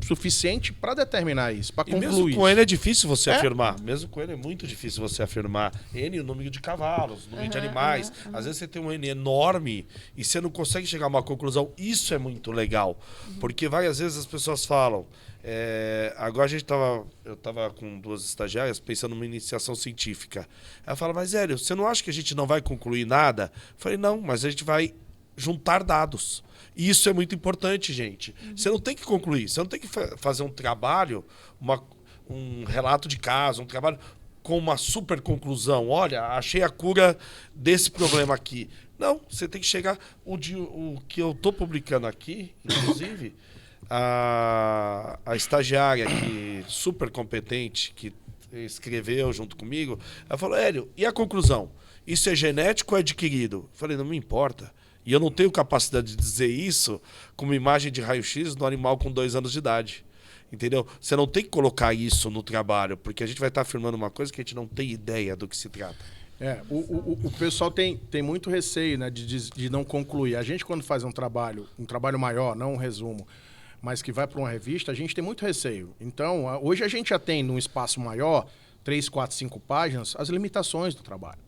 S4: suficiente para determinar isso, para concluir.
S5: Mesmo com N é difícil você afirmar. Mesmo com N é muito difícil você afirmar. N, o número de cavalos, o número de animais. Às vezes você tem um N enorme e você não consegue chegar a uma conclusão. Isso é muito legal. Porque várias vezes as pessoas falam... agora eu estava com 2 estagiárias pensando numa iniciação científica. Ela fala, mas Hélio, você não acha que a gente não vai concluir nada? Eu falei, não, mas a gente vai juntar dados. E isso é muito importante, gente. Você não tem que concluir, você não tem que fazer um trabalho, um relato de caso, um trabalho com uma super conclusão. Olha, achei a cura desse problema aqui. Não, você tem que chegar... O que eu estou publicando aqui, inclusive... A estagiária, super competente, que escreveu junto comigo, ela falou, Hélio, e a conclusão? Isso é genético ou é adquirido? Eu falei, não me importa. E eu não tenho capacidade de dizer isso com uma imagem de raio-x do animal com 2 anos de idade. Entendeu? Você não tem que colocar isso no trabalho, porque a gente vai estar afirmando uma coisa que a gente não tem ideia do que se trata.
S4: O pessoal tem muito receio, né, de não concluir. A gente, quando faz um trabalho maior, não um resumo, mas que vai para uma revista, a gente tem muito receio. Então, hoje a gente já tem, num espaço maior, 3, 4, 5 páginas, as limitações do trabalho.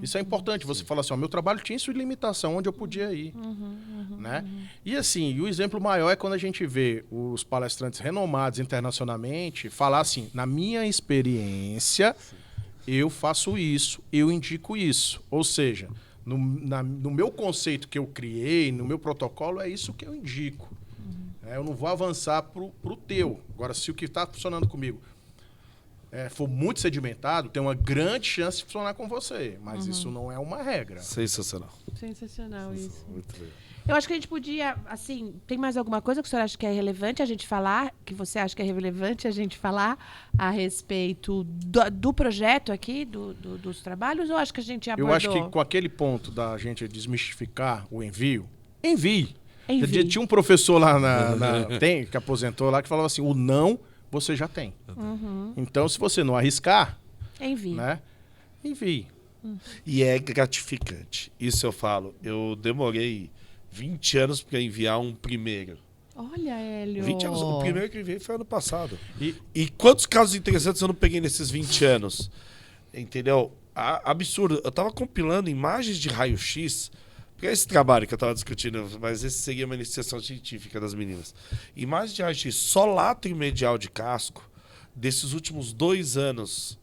S4: Isso é importante. Você fala assim, meu trabalho tinha sua limitação, onde eu podia ir. Né? E assim, o exemplo maior é quando a gente vê os palestrantes renomados internacionalmente falar assim, na minha experiência, eu faço isso, eu indico isso. Ou seja, no meu conceito que eu criei, no meu protocolo, é isso que eu indico. Eu não vou avançar pro teu. Agora, se o que está funcionando comigo for muito sedimentado, tem uma grande chance de funcionar com você. Mas isso não é uma regra.
S5: Sensacional.
S3: Sensacional isso.
S5: Muito legal.
S3: Eu acho que a gente podia, assim, tem mais alguma coisa que o senhor acha que é relevante a gente falar, que você acha que é relevante a gente falar a respeito do projeto aqui, dos trabalhos, ou acho que a gente abordou?
S4: Eu acho que com aquele ponto da gente desmistificar o envie. Tinha um professor lá que aposentou lá, que falava assim, o não você já tem. Então, se você não arriscar, envie.
S5: E é gratificante. Isso eu falo. Eu demorei 20 anos para enviar um primeiro.
S3: Olha, Hélio.
S5: 20 anos. O primeiro que eu enviei foi ano passado. E quantos casos interessantes eu não peguei nesses 20 anos? Entendeu? Absurdo. Eu tava compilando imagens de raio-x, porque é esse trabalho que eu tava discutindo, mas esse seria uma iniciação científica das meninas. Imagens de raio-x, só látex medial de casco, desses últimos 2 anos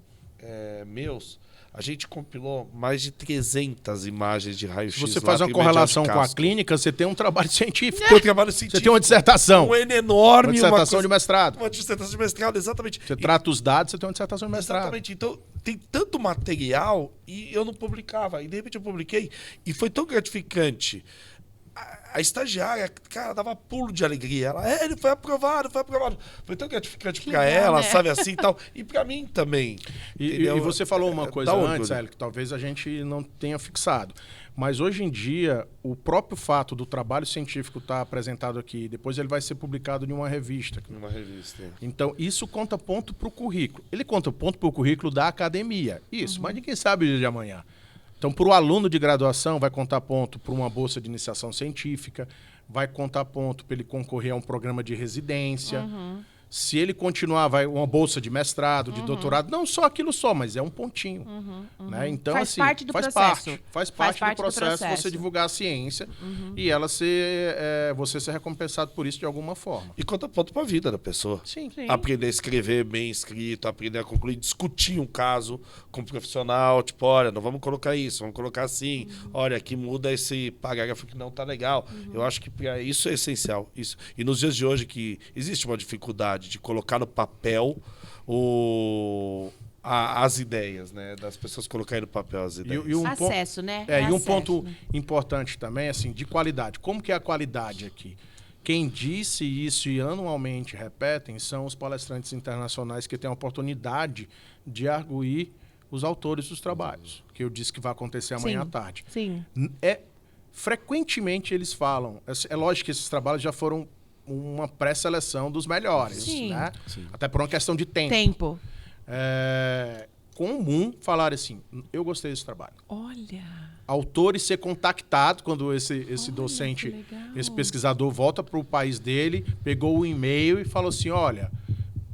S5: meus, a gente compilou mais de 300 imagens de raio-x.
S4: Se você faz uma correlação com a clínica, você tem um trabalho científico.
S5: Tem um trabalho científico.
S4: Você tem uma dissertação.
S5: Um N enorme.
S4: Uma dissertação de mestrado.
S5: Uma dissertação de mestrado, exatamente.
S4: Você trata os dados, você tem uma dissertação de mestrado.
S5: Exatamente. Então, tem tanto material e eu não publicava. E, de repente, eu publiquei e foi tão gratificante. A estagiária, cara, dava pulo de alegria. Ela, ele foi aprovado, foi aprovado. Foi tão gratificante pra ela, né? Sabe assim e tal. E pra mim também.
S4: E você falou uma coisa antes, Hélio, que talvez a gente não tenha fixado. Mas hoje em dia, o próprio fato do trabalho científico estar apresentado aqui, depois ele vai ser publicado em uma revista.
S5: Numa revista.
S4: Então, isso conta ponto para o currículo. Ele conta ponto para o currículo da academia. Isso, mas ninguém sabe o dia de amanhã. Então, para o aluno de graduação, vai contar ponto para uma bolsa de iniciação científica, vai contar ponto para ele concorrer a um programa de residência. Se ele continuar, vai uma bolsa de mestrado, de doutorado, não só aquilo só, mas é um pontinho. Né? Então,
S3: faz
S4: assim,
S3: parte do processo.
S4: Faz parte do processo você divulgar a ciência e ela você ser recompensado por isso de alguma forma.
S5: E conta ponto para a vida da pessoa.
S3: Sim.
S5: Aprender a escrever bem escrito, aprender a concluir, discutir um caso com um profissional, tipo, olha, não vamos colocar isso, vamos colocar assim, olha, aqui muda esse parágrafo que não tá legal. Eu acho que isso é essencial. Isso. E nos dias de hoje que existe uma dificuldade de colocar no papel as ideias, né? Das pessoas colocarem no papel as ideias.
S3: Acesso, né?
S4: E um ponto importante também, assim, de qualidade. Como que é a qualidade aqui? Quem disse isso e anualmente repetem são os palestrantes internacionais que têm a oportunidade de arguir os autores dos trabalhos, que eu disse que vai acontecer amanhã à tarde.
S3: Sim.
S4: Frequentemente eles falam, é lógico que esses trabalhos já foram uma pré-seleção dos melhores, né? Sim. Até por uma questão de tempo. É comum falar assim, eu gostei desse trabalho.
S3: Olha.
S4: Autores ser contactado quando esse docente, esse pesquisador volta para o país dele, pegou o e-mail e falou assim, olha,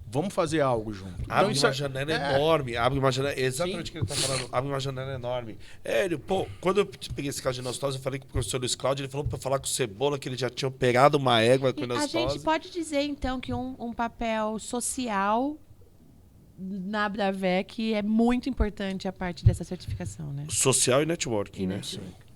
S4: vamos fazer algo junto.
S5: Abre uma janela enorme. Abre uma janela. Exatamente o que ele está falando. Abre uma janela enorme. Quando eu peguei esse caso de enostose, eu falei com o professor Luiz Cláudio, ele falou para falar com o Cebola que ele já tinha operado uma égua com enostose.
S3: A gente pode dizer, então, que um papel social na Abravec é muito importante a parte dessa certificação, né?
S5: Social e networking, né?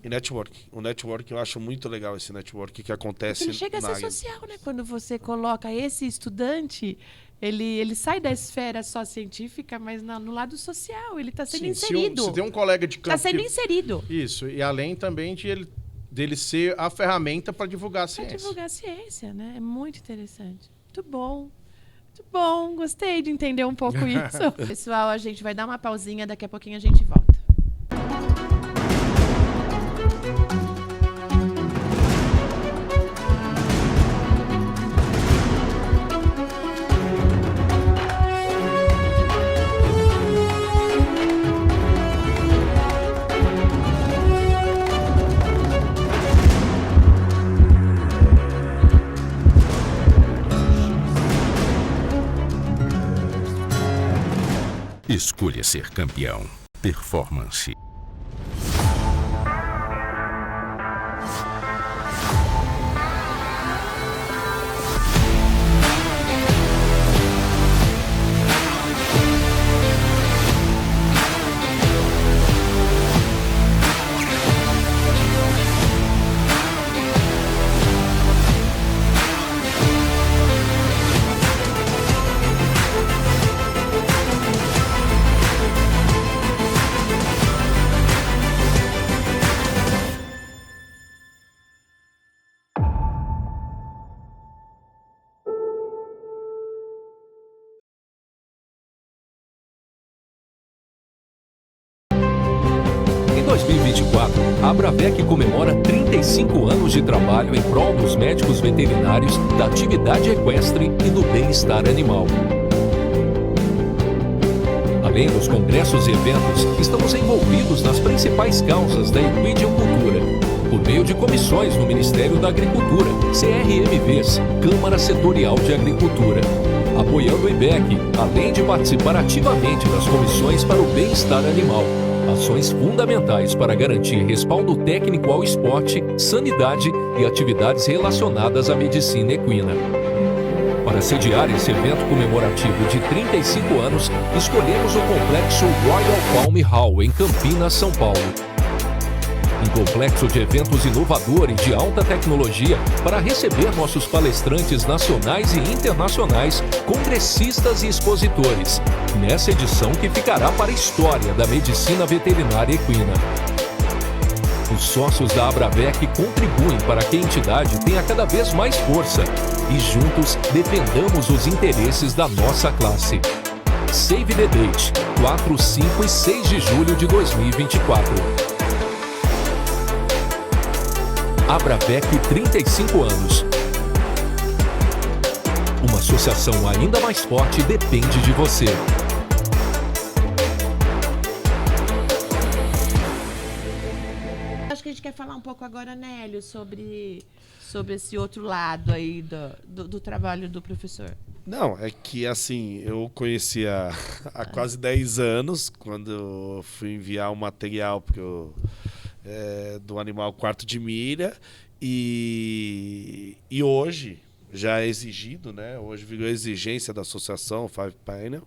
S5: E networking. O networking, eu acho muito legal esse networking que acontece.
S3: Ele chega a ser social, né? Quando você coloca esse estudante, ele sai da esfera só científica, mas no lado social, ele está sendo inserido.
S4: Se tem um colega de campo...
S3: Está sendo inserido.
S4: Isso, e além também dele ser a ferramenta para divulgar a ciência.
S3: Para divulgar a ciência, né? É muito interessante. Muito bom. Muito bom, gostei de entender um pouco isso. Pessoal, a gente vai dar uma pausinha, daqui a pouquinho a gente volta.
S1: Escolha ser campeão. Performance.
S2: Em 2024, a Abravec comemora 35 anos de trabalho em prol dos médicos veterinários, da atividade equestre e do bem-estar animal. A Além dos congressos e eventos, estamos envolvidos nas principais causas da equidicultura, por meio de comissões no Ministério da Agricultura, CRMVs, Câmara Setorial de Agricultura, apoiando o IBEC, além de participar ativamente das comissões para o bem-estar animal. Ações fundamentais para garantir respaldo técnico ao esporte, sanidade e atividades relacionadas à medicina equina. Para sediar esse evento comemorativo de 35 anos, escolhemos o complexo Royal Palm Hall, em Campinas, São Paulo. Um complexo de eventos inovador e de alta tecnologia para receber nossos palestrantes nacionais e internacionais, congressistas e expositores, nessa edição que ficará para a história da medicina veterinária equina. Os sócios da Abravec contribuem para que a entidade tenha cada vez mais força e juntos defendamos os interesses da nossa classe. Save the date, 4, 5 e 6 de julho de 2024. Abravec 35 anos. Uma associação ainda mais forte depende de você.
S3: Acho que a gente quer falar um pouco agora, Nélio, sobre esse outro lado aí do trabalho do professor.
S5: Não, é que assim, eu conhecia há quase 10 anos, quando eu fui enviar um material do animal quarto de milha, e hoje já é exigido, né? Hoje virou exigência da associação Five Panel.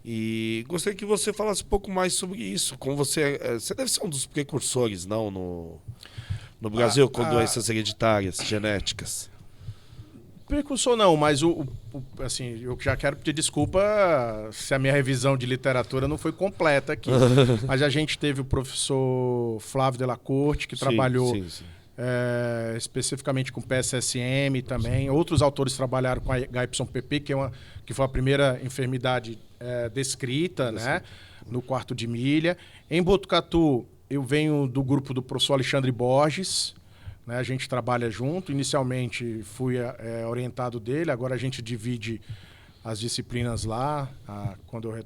S5: E gostaria que você falasse um pouco mais sobre isso. Como você deve ser um dos precursores, não, no Brasil, com doenças hereditárias, genéticas.
S4: Precursor não, mas assim, eu já quero pedir desculpa se a minha revisão de literatura não foi completa aqui. Mas a gente teve o professor Flávio Della Corte, que trabalhou especificamente com PSSM também. Outros autores trabalharam com a HYPP, que foi a primeira enfermidade descrita, né, no quarto de milha. Em Botucatu, eu venho do grupo do professor Alexandre Borges, né, a gente trabalha junto. Inicialmente fui orientado dele, agora a gente divide as disciplinas lá. Quando eu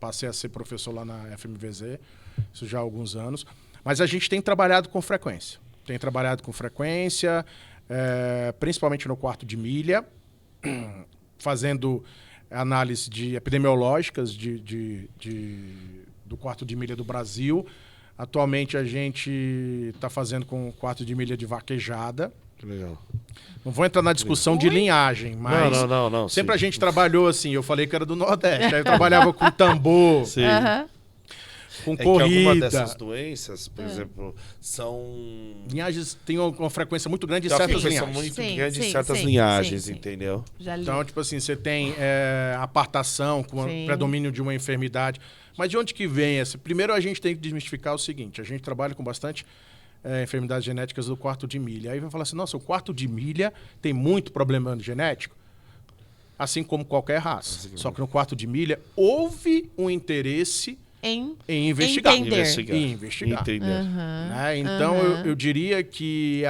S4: passei a ser professor lá na FMVZ, isso já há alguns anos. Mas a gente tem trabalhado com frequência. Principalmente no quarto de milha, fazendo análise epidemiológicas do quarto de milha do Brasil. Atualmente a gente está fazendo com o quarto de milha de vaquejada.
S5: Que legal.
S4: Não vou entrar na discussão de linhagem, mas
S5: não,
S4: sempre a gente trabalhou assim. Eu falei que era do Nordeste, aí eu trabalhava com tambor, com corrida.
S5: Que alguma dessas doenças, por exemplo, são...
S4: Linhagens têm uma frequência muito grande em certas linhagens.
S5: Muito grande em certas linhagens,
S3: sim.
S5: Entendeu?
S4: Então, tipo assim, você tem apartação com o predomínio de uma enfermidade. Mas de onde que vem essa? Primeiro a gente tem que desmistificar o seguinte: a gente trabalha com bastante enfermidades genéticas do quarto de milha. Aí vai falar assim, nossa, o quarto de milha tem muito problema genético? Assim como qualquer raça. Só que no quarto de milha houve um interesse em investigar. Investigar. Né? Então, eu diria que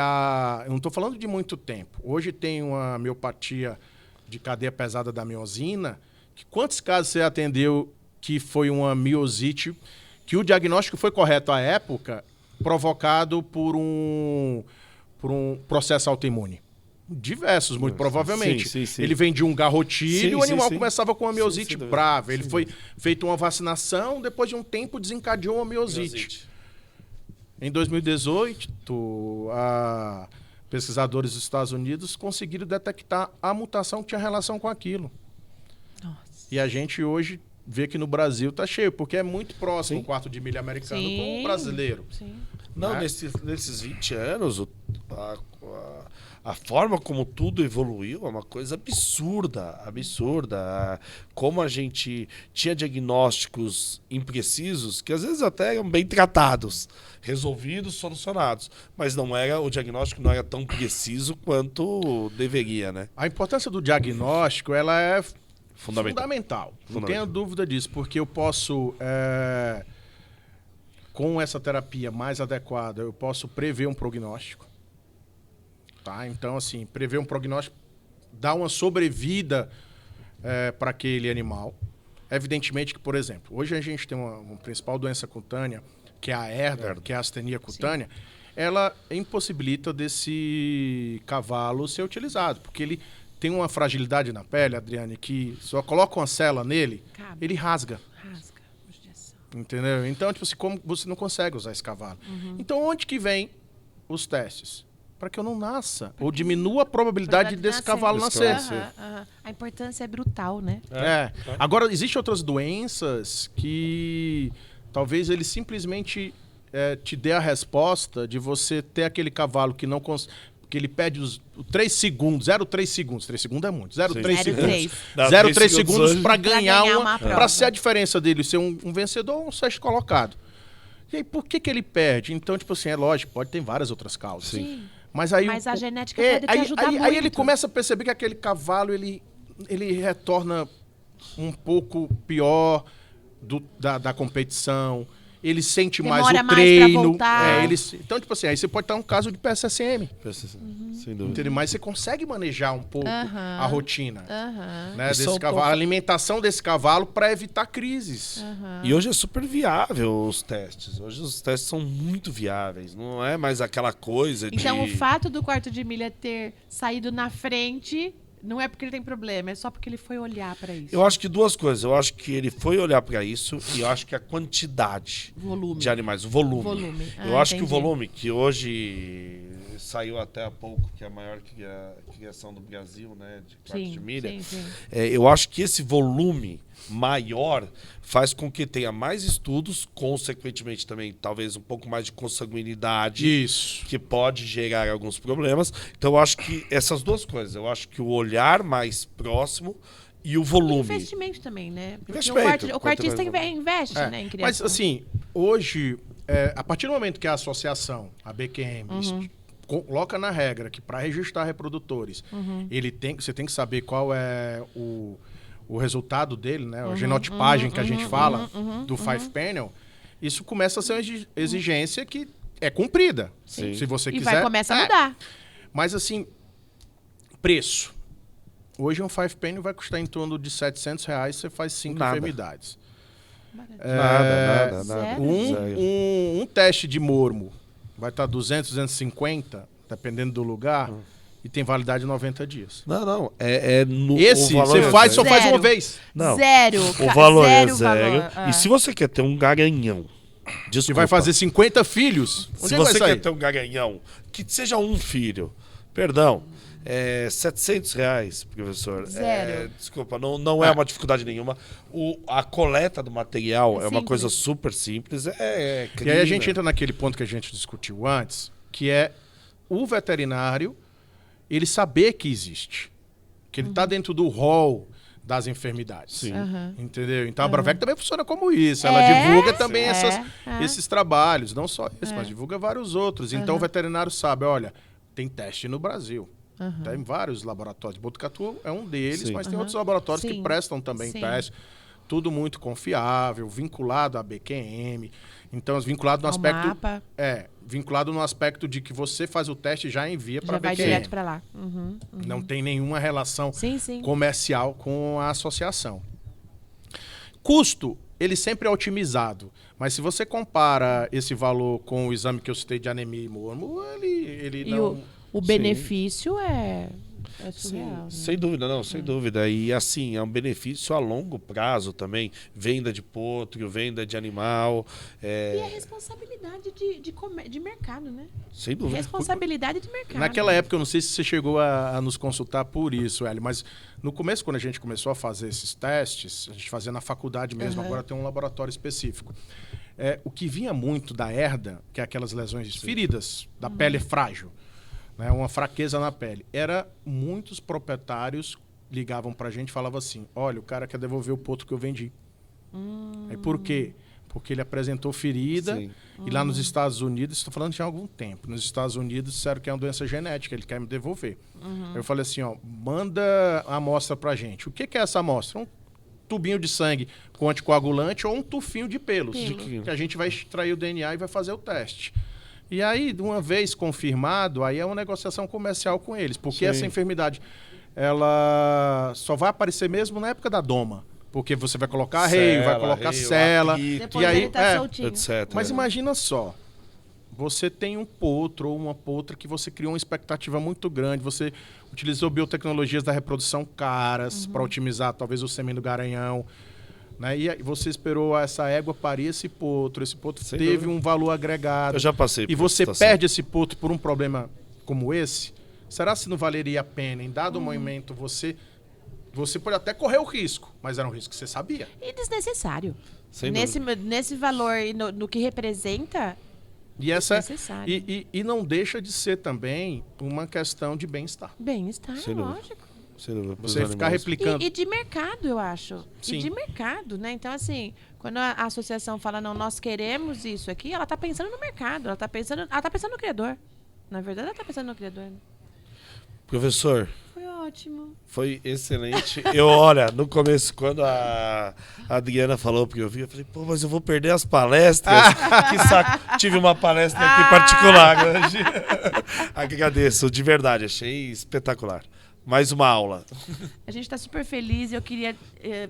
S4: eu não estou falando de muito tempo. Hoje tem uma miopatia de cadeia pesada da miosina. Quantos casos você atendeu que foi uma miosite, que o diagnóstico foi correto à época, provocado por um processo autoimune? Diversos, muito provavelmente.
S5: Sim.
S4: Ele vem de um garrotilho e o animal começava com uma miosite brava. Ele foi feito uma vacinação, depois de um tempo desencadeou uma miosite. Em 2018, pesquisadores dos Estados Unidos conseguiram detectar a mutação que tinha relação com aquilo. Nossa. E a gente hoje vê que no Brasil está cheio, porque é muito próximo o quarto de milha americano com o brasileiro.
S3: Sim.
S5: Não, nesses 20 anos, a forma como tudo evoluiu é uma coisa absurda. Como a gente tinha diagnósticos imprecisos, que às vezes até eram bem tratados, resolvidos, solucionados. Mas o diagnóstico não era tão preciso quanto deveria, né?
S4: A importância do diagnóstico, ela é fundamental. Não tenha dúvida disso, porque eu posso, com essa terapia mais adequada, eu posso prever um prognóstico. Tá? Então, assim, prever um prognóstico dá uma sobrevida para aquele animal. evidentemente que, por exemplo, hoje a gente tem uma principal doença cutânea, que é a herda, que é a astenia cutânea, ela impossibilita desse cavalo ser utilizado, porque ele tem uma fragilidade na pele, Adriane, que só coloca uma cela nele, ele rasga.
S3: Rasga. Judiação.
S4: Entendeu? Então, tipo assim, como você não consegue usar esse cavalo. Então, onde que vem os testes? Para que eu não nasça, ou diminua a probabilidade desse cavalo nascer.
S3: A importância é brutal, né?
S4: Agora, existem outras doenças que talvez ele simplesmente te dê a resposta de você ter aquele cavalo que não que ele pede os 3 segundos, 0,3 segundos. 3 segundos é muito. 0,3 segundos. 0,3 segundos para ganhar uma para ser a diferença dele ser um vencedor ou um sexto colocado. E aí, por que ele perde? Então, tipo assim, é lógico, pode ter várias outras causas.
S3: Sim.
S4: Mas aí
S3: a genética pode te ajudar muito.
S4: Aí ele começa a perceber que aquele cavalo, ele retorna um pouco pior da competição. Ele sente
S3: Demora
S4: mais o
S3: mais
S4: treino.
S3: pra voltar.
S4: Então, tipo assim, aí você pode estar um caso de PSSM.
S5: Sem dúvida.
S4: Entendeu? Mas você consegue manejar um pouco a rotina né,
S5: Isso
S4: desse cavalo, a alimentação desse cavalo para evitar crises.
S5: E hoje é super viável os testes. Hoje os testes são muito viáveis. Não é mais aquela coisa de...
S3: Então, o fato do quarto de milha ter saído na frente não é porque ele tem problema, é só porque ele foi olhar para isso.
S5: Eu acho que duas coisas. Eu acho que ele foi olhar para isso e eu acho que a quantidade de animais, o volume. Eu acho que o volume, que hoje saiu até há pouco, que é a maior criação do Brasil, né, de quarto de milha. Eu acho que esse volume maior faz com que tenha mais estudos, consequentemente também talvez um pouco mais de consanguinidade, que pode gerar alguns problemas. Então eu acho que essas duas coisas, eu acho que o olhar mais próximo e o volume.
S3: E investimento também, né? Porque
S5: Investimento,
S3: o quartista investe, né, em criação.
S4: Mas assim, hoje, a partir do momento que a associação, a BQM, coloca na regra que para registrar reprodutores, você tem que saber qual é o resultado dele, né? A genotipagem que a gente fala do Five Panel, isso começa a ser uma exigência que é cumprida.
S3: Sim.
S4: Se você quiser.
S3: E vai começar a mudar.
S4: Mas assim, preço. Hoje um Five Panel vai custar em torno de R$700, você faz 5 enfermidades.
S5: Nada.
S4: Um teste de mormo vai estar 200, 250, dependendo do lugar, e tem validade de 90 dias.
S5: Não.
S4: Esse você só faz uma vez.
S5: Não.
S3: Zero.
S5: O valor é
S3: zero.
S5: zero. E se você quer ter um garanhão,
S4: que vai fazer 50 filhos,
S5: se você quer ter um garanhão, que seja um filho, perdão, R$700, professor.
S3: Zero.
S5: Desculpa, não é uma dificuldade nenhuma. A coleta do material é uma coisa super simples.
S4: E aí a gente entra naquele ponto que a gente discutiu antes, que é o veterinário ele saber que existe. Que ele está dentro do rol das enfermidades.
S5: Sim.
S4: Entendeu? Então a Bravec também funciona como isso. Ela divulga também esses trabalhos. Não só esse, mas divulga vários outros. Então o veterinário sabe, olha, tem teste no Brasil. Tem vários laboratórios. Botucatu é um deles, mas tem outros laboratórios que prestam também teste. Tudo muito confiável, vinculado à BQM. Então, vinculado no aspecto...
S3: mapa.
S4: Vinculado no aspecto de que você faz o teste e já envia para a BQM.
S3: Já vai direto para lá.
S4: Não tem nenhuma relação comercial com a associação. Custo, ele sempre é otimizado. Mas se você compara esse valor com o exame que eu citei de anemia e mormo, ele não...
S3: O benefício é surreal. Né?
S5: Sem dúvida, sem dúvida. E assim, é um benefício a longo prazo também. Venda de potro, venda de animal.
S3: E a responsabilidade de mercado, né?
S5: Sem dúvida.
S3: Responsabilidade de mercado.
S4: Naquela época, eu não sei se você chegou a nos consultar por isso, Hélio, mas no começo, quando a gente começou a fazer esses testes, a gente fazia na faculdade mesmo, agora tem um laboratório específico. O que vinha muito da herda, que é aquelas lesões feridas, da pele frágil, né, uma fraqueza na pele. Muitos proprietários ligavam pra gente e falavam assim, olha, o cara quer devolver o potro que eu vendi. Aí por quê? Porque ele apresentou ferida e lá nos Estados Unidos, estou falando de há algum tempo, nos Estados Unidos disseram que é uma doença genética, ele quer me devolver. Eu falei assim, manda a amostra pra gente. O que é essa amostra? Um tubinho de sangue com anticoagulante ou um tufinho de pelos, que a gente vai extrair o DNA e vai fazer o teste. E aí, de uma vez confirmado, aí é uma negociação comercial com eles. Porque essa enfermidade, ela só vai aparecer mesmo na época da doma. porque você vai colocar arreio, vai colocar cela.
S5: apito,
S3: Depois
S4: E aí,
S3: ele tá soltinho.
S5: etc.
S4: Mas imagina só, você tem um potro ou uma potra que você criou uma expectativa muito grande, você utilizou biotecnologias da reprodução caras para otimizar talvez o sêmen do garanhão, né? E aí você esperou essa égua parir esse potro
S5: Sem
S4: teve
S5: dúvida.
S4: um valor agregado.
S5: Eu já passei por
S4: E
S5: essa
S4: você
S5: situação.
S4: perde esse potro por um problema como esse? Será se não valeria a pena, em dado momento, você pode até correr o risco, mas era um risco que você sabia.
S3: E desnecessário.
S5: Sem
S3: Nesse valor e no que representa,
S4: E essa
S3: desnecessário.
S4: e não deixa de ser também uma questão de bem-estar.
S3: Bem-estar,
S5: Sem dúvida.
S3: lógico.
S5: Sem dúvida, pros
S4: Você ficar
S5: animais.
S4: replicando.
S3: E de mercado, eu acho.
S4: Sim.
S3: E de mercado, né? Então, assim, quando a associação fala, não, nós queremos isso aqui, ela tá pensando no mercado, ela tá pensando no criador. Na verdade, ela tá pensando no criador. Né?
S5: Professor,
S3: Foi ótimo.
S5: foi excelente. Olha, no começo, quando a Adriana falou, porque eu vi, eu falei, pô, mas eu vou perder as palestras. Que saco. Tive uma palestra aqui particular hoje. Agradeço, de verdade, achei espetacular. Mais uma aula.
S3: A gente está super feliz e eu queria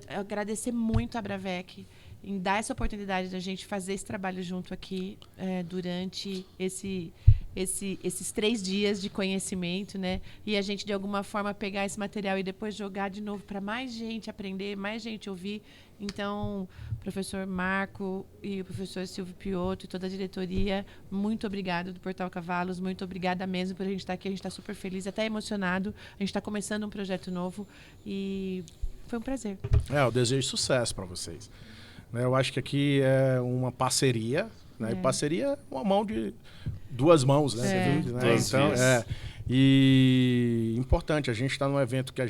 S3: agradecer muito a Bravec em dar essa oportunidade da gente fazer esse trabalho junto aqui durante esses 3 dias de conhecimento, né? E a gente, de alguma forma, pegar esse material e depois jogar de novo para mais gente aprender, mais gente ouvir. Então, professor Marco e o professor Silvio Piotto e toda a diretoria, muito obrigado do Portal Cavalos, muito obrigada mesmo por a gente estar aqui. A gente está super feliz, até emocionado. A gente está começando um projeto novo e foi um prazer.
S4: Eu desejo sucesso para vocês. Né, eu acho que aqui é uma parceria, né? E parceria é uma mão de 2 mãos, né?
S3: É.
S4: Né?
S5: Duas
S4: Então,
S5: vezes.
S4: e importante, a gente está num evento que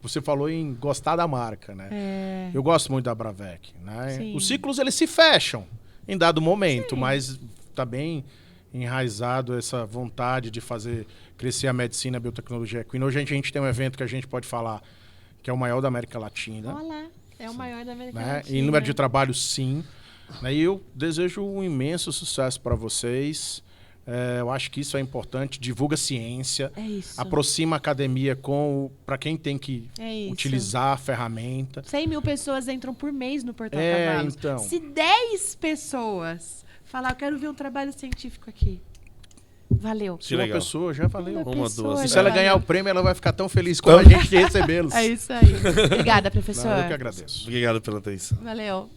S4: você falou em gostar da marca, né? Eu gosto muito da Bravec, né?
S3: Sim.
S4: Os ciclos, eles se fecham em dado momento, mas tá bem enraizado essa vontade de fazer crescer a medicina, a biotecnologia equina. Hoje a gente tem um evento que a gente pode falar que é o maior da América Latina.
S3: Olá, é o maior da América
S4: Né?
S3: Latina.
S4: Em número de trabalho, sim. Né? E eu desejo um imenso sucesso para vocês. Eu acho que isso é importante. Divulga ciência,
S3: É isso.
S4: aproxima a academia para quem tem que
S3: É isso.
S4: utilizar a ferramenta.
S3: 100 mil pessoas entram por mês no Portal
S4: É,
S3: Cavalos.
S4: então.
S3: Se 10 pessoas falar, eu quero ver um trabalho científico aqui. Valeu.
S4: Se uma
S5: legal.
S4: pessoa já valeu.
S5: Uma,
S3: pessoa
S5: duas.
S4: E
S3: já
S4: se ela
S3: valeu.
S4: ganhar o prêmio, ela vai ficar tão feliz como a gente de recebê-los.
S3: É isso aí. Obrigada, professor.
S4: Não, eu que agradeço.
S5: Obrigado pela atenção.
S3: Valeu.